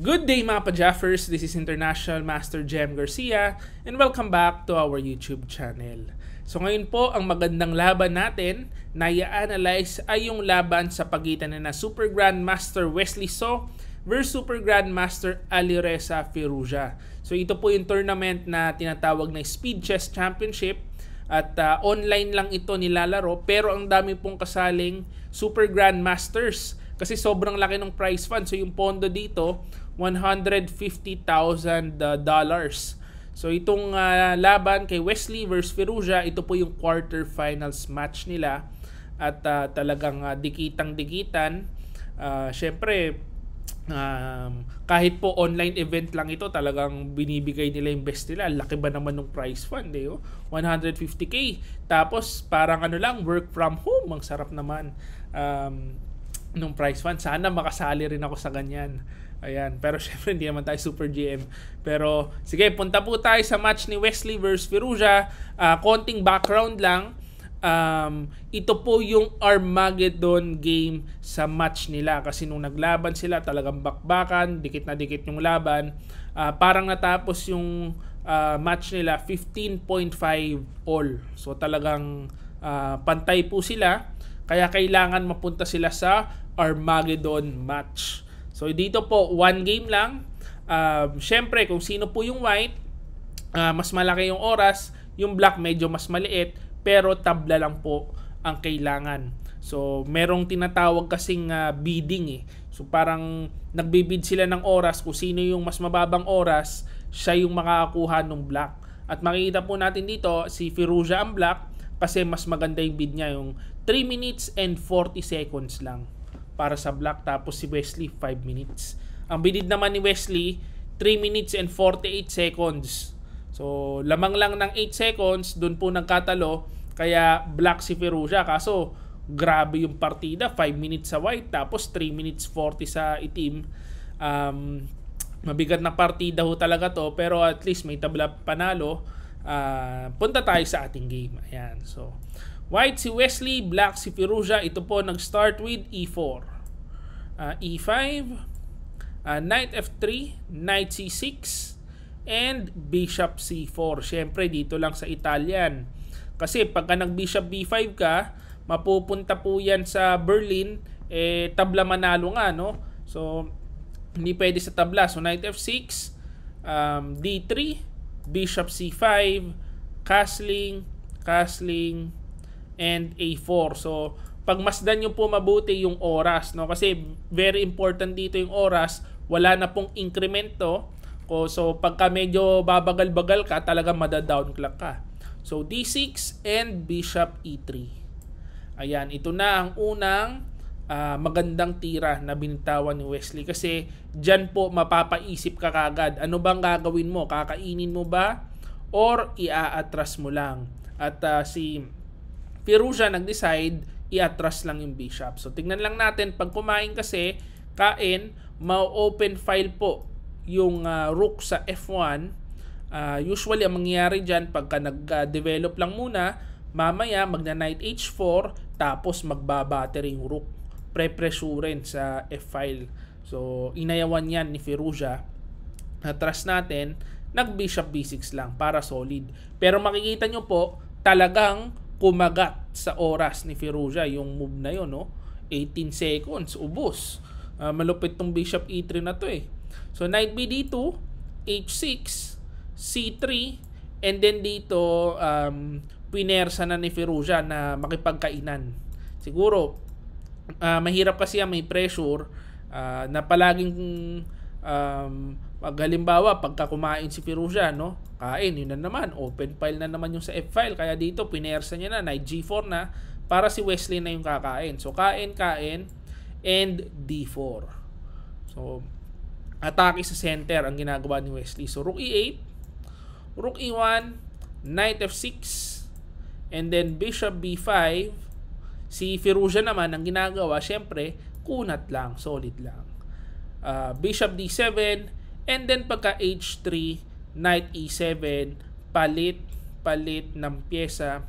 Good day mga pa-Jaffers, this is International Master Jem Garcia and welcome back to our YouTube channel. So ngayon po, ang magandang laban natin na i-analyze ay yung laban sa pagitan na Super Grandmaster Wesley So versus Super Grandmaster Alireza Firouzja. So ito po yung tournament na tinatawag na Speed Chess Championship at online lang ito nilalaro, pero ang dami pong kasaling Super Grandmasters kasi sobrang laki ng prize fund. So yung pondo dito, $150,000. So itong laban kay Wesley versus Firouzja, ito po yung quarterfinals match nila at talagang dikitang-dikitan. Syempre, kahit po online event lang ito, talagang binibigay nila yung best nila. Laki ba naman ng prize fund, eh? 150K. Tapos parang work from home. Ang sarap naman nung prize fund. Sana makasali rin ako sa ganyan. Ayan. Pero syempre hindi naman tayo super GM. Pero sige, punta po tayo sa match ni Wesley versus Firouzja. Konting background lang. Ito po yung Armageddon game sa match nila. Kasi nung naglaban sila, talagang bakbakan. Dikit na dikit yung laban. Parang natapos yung match nila 15.5 all. So talagang pantay po sila. Kaya kailangan mapunta sila sa Armageddon match. So dito po, one game lang. Syempre, kung sino po yung white, mas malaki yung oras. Yung black medyo mas maliit, pero tabla lang po ang kailangan. So merong tinatawag kasing bidding eh. So parang nagbibid sila ng oras. Kung sino yung mas mababang oras, siya yung makakakuha ng black. At makikita po natin dito, si Firouzja ang black kasi mas maganda yung bid niya, yung 3 minutes and 40 seconds lang para sa black, tapos si Wesley 5 minutes. Ang bidid naman ni Wesley 3 minutes and 48 seconds. So lamang lang ng 8 seconds dun po nagkatalo, kaya black si Firouzja. Kaso grabe yung partida, 5 minutes sa white tapos 3 minutes 40 sa itim. Mabigat na partida ho talaga to, pero at least may tabla panalo. Punta tayo sa ating game. Ayan. So white si Wesley, black si Firouzja. Ito po nag-start with E4, E5, Knight F3, Knight C6, and Bishop C4. Syempre dito lang sa Italian. Kasi pagka nag-Bishop B5 ka, mapupunta po yan sa Berlin, tabla manalo nga, no? So hindi pwede sa tabla. So Knight F6, D3, Bishop C5, castling, and A4. So pagmasdan nyo po mabuti yung oras, no? Kasi very important dito yung oras. Wala na pong incremento. So pagka medyo babagal-bagal ka, talagang mada-down clock ka. So D6 and Bishop E3. Ayan, ito na ang unang magandang tira na binitawan ni Wesley. Kasi dyan po mapapaisip ka kagad. Ano bang gagawin mo? Kakainin mo ba? Or i-atras mo lang? At si Firouzja nag-decide i-atras lang yung bishop. So tignan lang natin, pag kumain kasi, ma-open file po yung rook sa F1. Usually ang mangyayari dyan, pagka nag-develop lang muna, mamaya magna-knight H4, tapos magbabattery yung rook. Pre-pressuren sa F-file. So inayawan yan ni Firouzja. Atras natin, nag-bishop B6 lang para solid. Pero makikita nyo po, talagang kumagat sa oras ni Firouzja yung move na yun, no? 18 seconds, ubos. Malupit tong Bishop E3 na to eh. So Knight B D2, H6, C3, and then dito pinersa na ni Firouzja na makipagkainan. Siguro mahirap kasi may pressure na palaging halimbawa pagka kumain si Firouzja, no? Kain, yun na naman, open file na naman yung sa F-file. Kaya dito pinersa niya na, Knight G4 na, para si Wesley na yung kakain. So kain, and D4. So atake sa center ang ginagawa ni Wesley. So Rook E8, Rook E1, Knight F6, and then Bishop B5. Si Firouzja naman ang ginagawa, syempre, kunat lang, solid lang. Bishop D7, and then pagka H3, Knight E7, palit ng pyesa.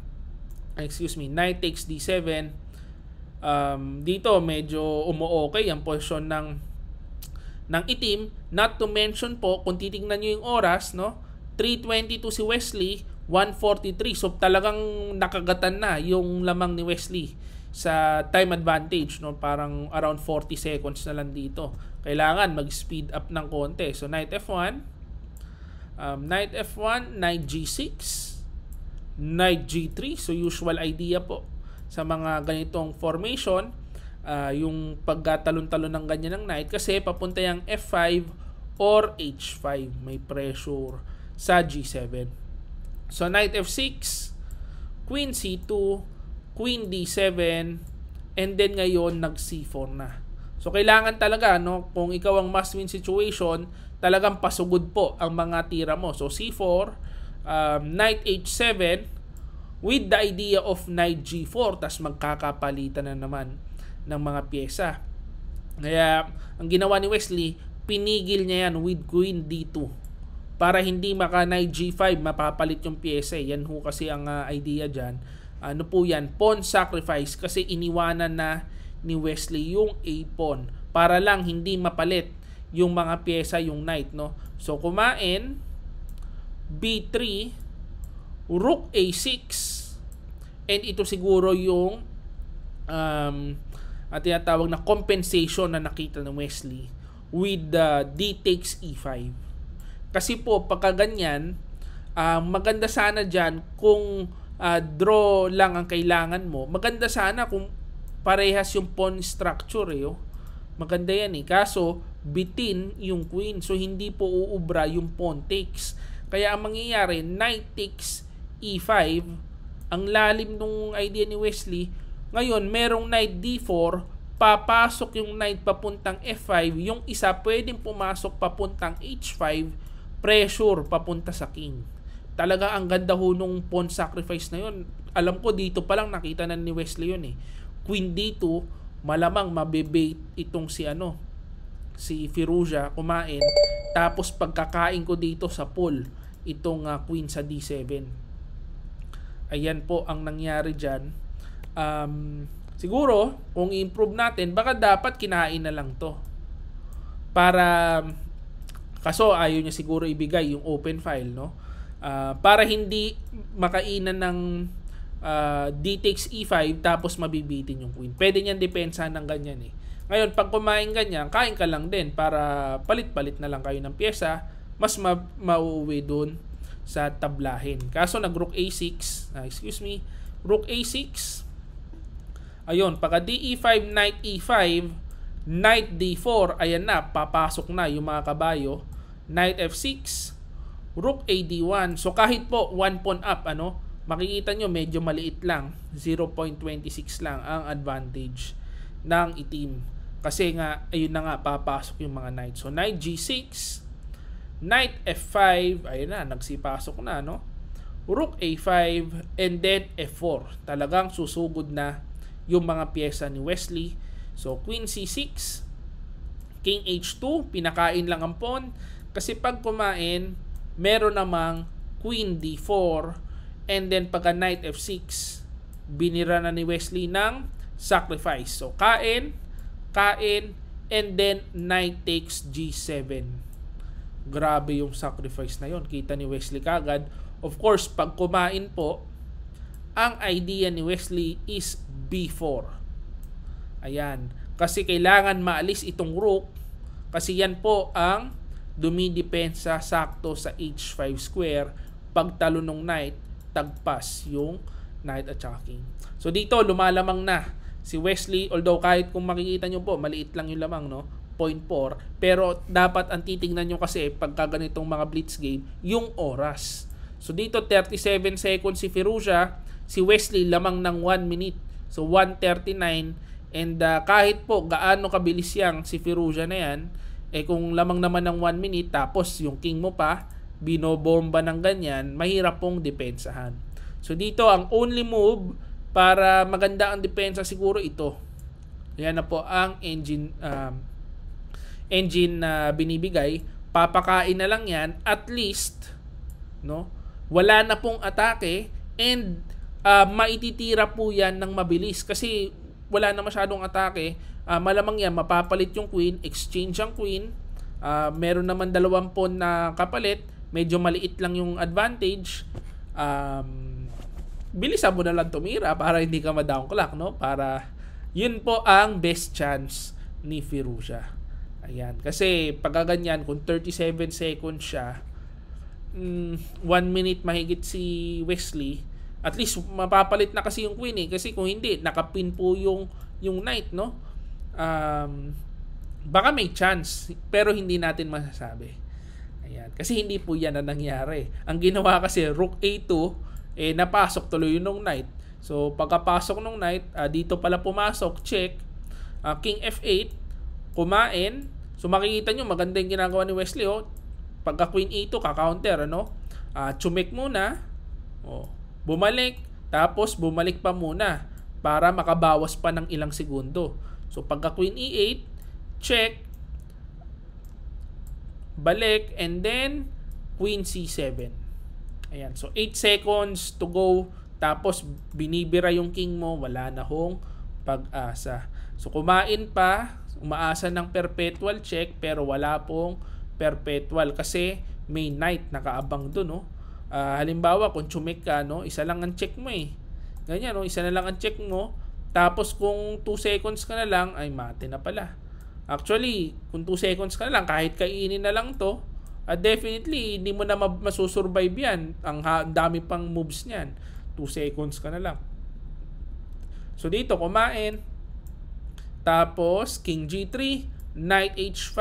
Knight takes D7. Dito medyo umu-okay ang posisyon ng ng itim. Not to mention po, kung titingnan nyo yung oras, no? 3:22 si Wesley, 1:43. So talagang nakagatan na yung lamang ni Wesley sa time advantage, no? Parang around 40 seconds na lang dito. Kailangan mag-speed up ng konti. So knight F1, knight F1, knight G6, knight G3. So usual idea po sa mga ganitong formation, yung pagkatalon-talon ng ganyan ng knight, kasi papunta yung F5 or H5. May pressure sa G7. So knight F6, queen C2, queen D7, and then ngayon nag C4 na. So kailangan talaga, no, kung ikaw ang must win situation, talagang pasugod po ang mga tira mo. So C4, knight H7 with the idea of knight G4, tas magkakapalitan na naman ng mga pyesa. Kaya ang ginawa ni Wesley, pinigil niya yan with queen D2 para hindi maka knight G5 mapapalit yung pyesa. Yan ho kasi ang idea dyan. Ano po yan? Pawn sacrifice, kasi iniwanan na ni Wesley yung A-pawn para lang hindi mapalit yung mga pyesa, yung knight, no? So kumain B3, rook A6, and ito siguro yung tinatawag na compensation na nakita ng Wesley with D takes E5. Kasi po pagka ganyan, maganda sana dyan kung draw lang ang kailangan mo. Maganda sana kung parehas yung pawn structure, maganda yan kaso bitin yung queen, so hindi po uubra yung pawn takes. Kaya ang mangyayari, knight takes E5. Ang lalim nung idea ni Wesley. Ngayon merong knight D4, papasok yung knight papuntang F5, yung isa pwedeng pumasok papuntang H5, pressure papunta sa king. Talaga ang ganda ho nung pawn sacrifice na yun. Alam ko dito pa lang nakita na ni Wesley yun Queen D2, malamang mabebait itong si Firouzja kumain. Tapos pagkakain ko dito sa pool, itong queen sa D7. Ayan po ang nangyari dyan. Siguro, kung i-improve natin, baka dapat kinain na lang to. Kaso ayaw niya siguro ibigay yung open file, no? Para hindi makainan ng D takes E5 tapos mabibitin yung queen. Pwede niyan depensa ng ganyan Ngayon, pag kumain ganyan, kain ka lang din para palit-palit na lang kayo ng pyesa, mas mauuwi dun sa tablahin. Kaso nag-rook A6, rook A6, ayun, pagka D E5, knight E5, knight D4, ayan na, papasok na yung mga kabayo, knight F6, rook AD1. So kahit po 1 pawn up, makikita nyo medyo maliit lang, 0.26 lang ang advantage ng itim. Kasi nga, ayun na nga, papasok yung mga knight. So knight G6, knight F5, ayun na, nagsipasok na, rook A5, and then F4. Talagang susugod na yung mga pyesa ni Wesley. So queen C6, king H2, pinakain lang ang pawn. Kasi pag kumain, meron namang queen D4, and then pagka knight F6, binira na ni Wesley ng sacrifice. So kain, and then knight takes G7. Grabe yung sacrifice na yon, kita ni Wesley kagad. Of course, pag kumain po, ang idea ni Wesley is B4. Ayan, kasi kailangan maalis itong rook, kasi yan po ang dumidepensa sakto sa H5 square. Pag talo ng knight, tagpas yung knight at saka king. So dito lumalamang na si Wesley, although kahit kung makikita nyo po maliit lang yung lamang, 0.4, pero dapat ang titingnan nyo kasi pagka ganitong mga blitz game, yung oras. So dito 37 seconds si Firouzja, si Wesley lamang ng 1 minute, so 1:39. And kahit po gaano kabilis yang si Firouzja na yan, kung lamang naman ng 1 minute tapos yung king mo pa binobomba ng ganyan, mahirap pong depensahan. So dito ang only move para maganda ang depensa siguro ito. Yan na po ang engine na binibigay. Papakain na lang yan, at least wala na pong atake, and maititira po yan ng mabilis kasi wala na masyadong atake. Malamang yan mapapalit yung queen, exchange ang queen, Meron naman 2 pawn na kapalit, medyo maliit lang yung advantage. Bilisan mo na lang tumira para hindi ka ma-down clock, no? Para yun po ang best chance ni Firouzja. Ayan, kasi pag ganyan, kung 37 seconds siya, 1 minute mahigit si Wesley, at least mapapalit na kasi yung queen kasi kung hindi, nakapin po yung knight, no? Baka may chance, pero hindi natin masasabi. Ayan, kasi hindi po yan na nangyari. Ang ginawa kasi, rook a2, napasok tuloy yung knight. So, pagkapasok ng knight, dito pala pumasok, check, king f8, kumain. So, makikita nyo, maganda yung ginagawa ni Wesley, pagka queen a2, ka-counter, chumek muna, bumalik, tapos bumalik pa muna, para makabawas pa ng ilang segundo. So, pagka queen e8, check, balik, and then queen c7. Ayan, so 8 seconds to go, tapos binibira yung king mo, wala na hong pag-asa. So kumain pa, umaasa ng perpetual check, pero wala pong perpetual kasi may knight nakaabang dun, halimbawa kung chumek ka, isa lang ang check mo ganyan, isa na lang ang check mo, tapos kung 2 seconds ka na lang, ay mate na pala. Actually, kung 2 seconds ka na lang, kahit kainin na lang to, definitely, hindi mo na masusurvive yan. Ang dami pang moves niyan. 2 seconds ka na lang. So, dito, kumain. Tapos, king g3, knight h5,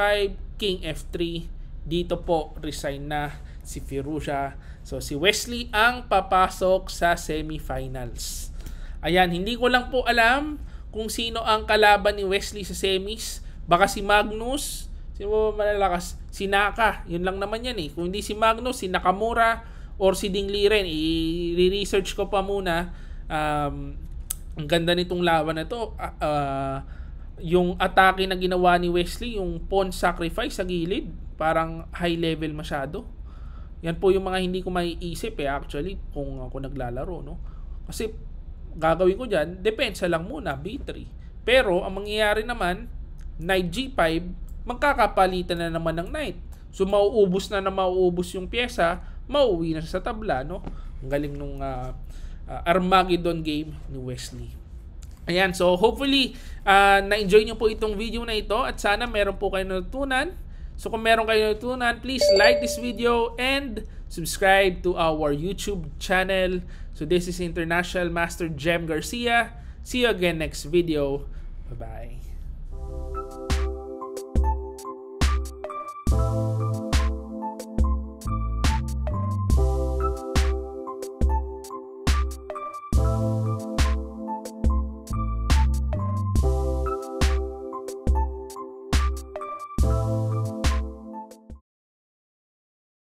king f3. Dito po, resign na si Firouzja. So, si Wesley ang papasok sa semifinals. Ayan, hindi ko lang po alam kung sino ang kalaban ni Wesley sa semis. Baka si Magnus, sino ba malalakas? Si Naka, yun lang naman yan Kung hindi si Magnus, si Nakamura or si Ding Liren. I-research ko pa muna. Ang ganda nitong laban na to. Yung atake na ginawa ni Wesley, yung pawn sacrifice sa gilid, parang high level masyado. Yan po yung mga hindi ko maiisip actually kung ako naglalaro, Kasi gagawin ko dyan, depensa lang muna, b3. Pero ang mangyayari naman, knight g5, magkakapalitan na naman ng knight. So mauubos yung pyesa, mauwi na sa tabla, Ang galing nung Armageddon game ni Wesley. Ayan, so hopefully na-enjoy nyo po itong video na ito at sana meron po kayo natutunan. So kung meron kayo natutunan, please like this video and subscribe to our YouTube channel. So this is International Master Jem Garcia. See you again next video. Bye-bye.